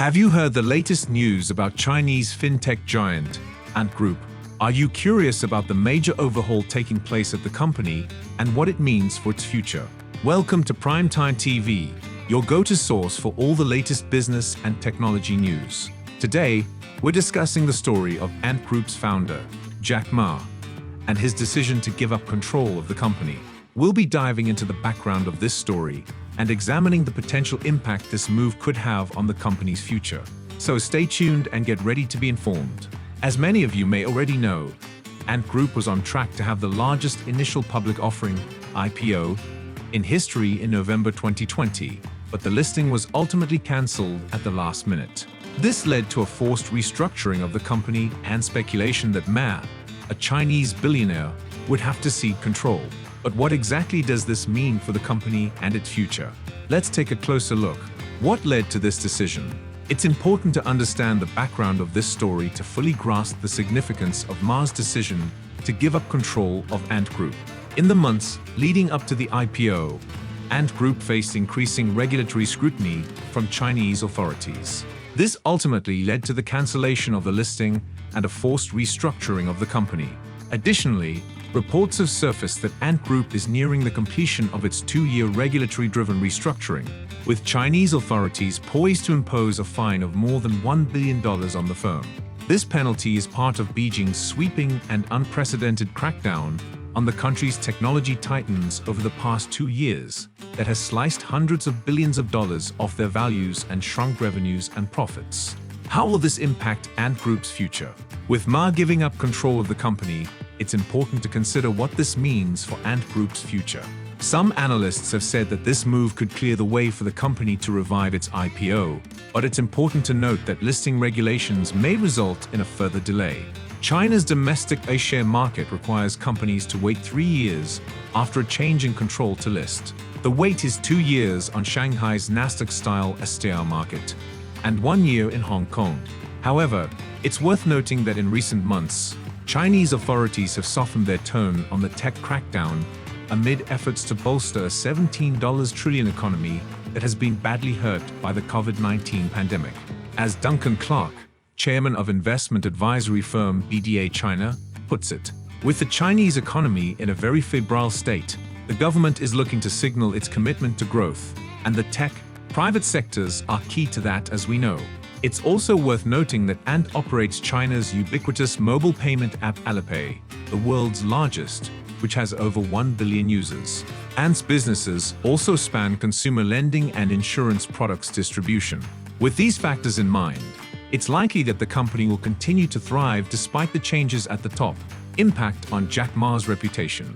Have you heard the latest news about Chinese fintech giant, Ant Group? Are you curious about the major overhaul taking place at the company and what it means for its future? Welcome to PrimeTime TV, your go-to source for all the latest business and technology news. Today, we're discussing the story of Ant Group's founder, Jack Ma, and his decision to give up control of the company. We'll be diving into the background of this story and examining the potential impact this move could have on the company's future. So stay tuned and get ready to be informed. As many of you may already know, Ant Group was on track to have the largest initial public offering, IPO, in history in November 2020, but the listing was ultimately cancelled at the last minute. This led to a forced restructuring of the company and speculation that Ma, a Chinese billionaire, would have to cede control. But what exactly does this mean for the company and its future? Let's take a closer look. What led to this decision? It's important to understand the background of this story to fully grasp the significance of Ma's decision to give up control of Ant Group. In the months leading up to the IPO, Ant Group faced increasing regulatory scrutiny from Chinese authorities. This ultimately led to the cancellation of the listing and a forced restructuring of the company. Additionally, reports have surfaced that Ant Group is nearing the completion of its 2-year regulatory-driven restructuring, with Chinese authorities poised to impose a fine of more than $1 billion on the firm. This penalty is part of Beijing's sweeping and unprecedented crackdown on the country's technology titans over the past 2 years that has sliced hundreds of billions of dollars off their values and shrunk revenues and profits. How will this impact Ant Group's future? With Ma giving up control of the company, it's important to consider what this means for Ant Group's future. Some analysts have said that this move could clear the way for the company to revive its IPO, but it's important to note that listing regulations may result in a further delay. China's domestic A-share market requires companies to wait 3 years after a change in control to list. The wait is 2 years on Shanghai's Nasdaq-style STR market and 1 year in Hong Kong. However, it's worth noting that in recent months, Chinese authorities have softened their tone on the tech crackdown amid efforts to bolster a $17 trillion economy that has been badly hurt by the COVID-19 pandemic. As Duncan Clark, chairman of investment advisory firm BDA China, puts it, with the Chinese economy in a very febrile state, the government is looking to signal its commitment to growth, and the tech, private sectors are key to that, as we know. It's also worth noting that Ant operates China's ubiquitous mobile payment app Alipay, the world's largest, which has over 1 billion users. Ant's businesses also span consumer lending and insurance products distribution. With these factors in mind, it's likely that the company will continue to thrive despite the changes at the top. Impact on Jack Ma's reputation.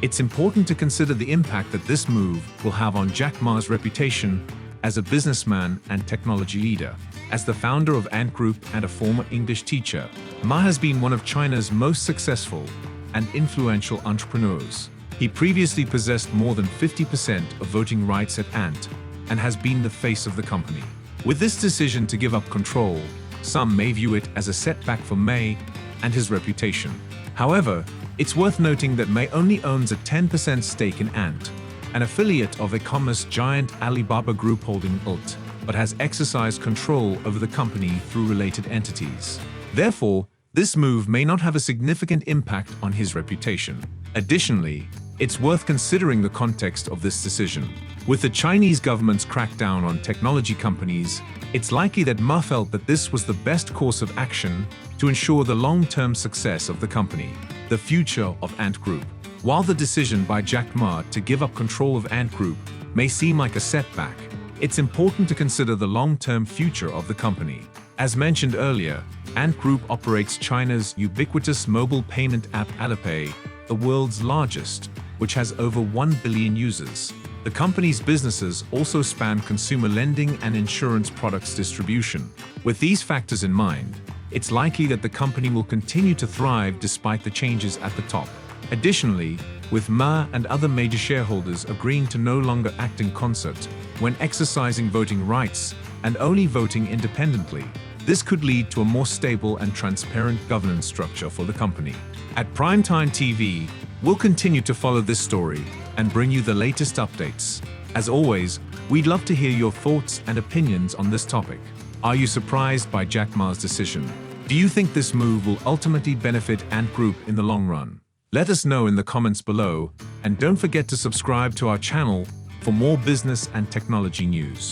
It's important to consider the impact that this move will have on Jack Ma's reputation as a businessman and technology leader. As the founder of Ant Group and a former English teacher, Ma has been one of China's most successful and influential entrepreneurs. He previously possessed more than 50% of voting rights at Ant and has been the face of the company. With this decision to give up control, some may view it as a setback for Ma and his reputation. However, it's worth noting that Ma only owns a 10% stake in Ant, an affiliate of e-commerce giant Alibaba Group Holding Ult, but has exercised control over the company through related entities. Therefore, this move may not have a significant impact on his reputation. Additionally, it's worth considering the context of this decision. With the Chinese government's crackdown on technology companies, it's likely that Ma felt that this was the best course of action to ensure the long-term success of the company. The future of Ant Group. While the decision by Jack Ma to give up control of Ant Group may seem like a setback, it's important to consider the long-term future of the company. As mentioned earlier, Ant Group operates China's ubiquitous mobile payment app Alipay, the world's largest, which has over 1 billion users. The company's businesses also span consumer lending and insurance products distribution. With these factors in mind, it's likely that the company will continue to thrive despite the changes at the top. Additionally, with Ma and other major shareholders agreeing to no longer act in concert when exercising voting rights and only voting independently, this could lead to a more stable and transparent governance structure for the company. At PrimeTime TV, we'll continue to follow this story and bring you the latest updates. As always, we'd love to hear your thoughts and opinions on this topic. Are you surprised by Jack Ma's decision? Do you think this move will ultimately benefit Ant Group in the long run? Let us know in the comments below, and don't forget to subscribe to our channel for more business and technology news.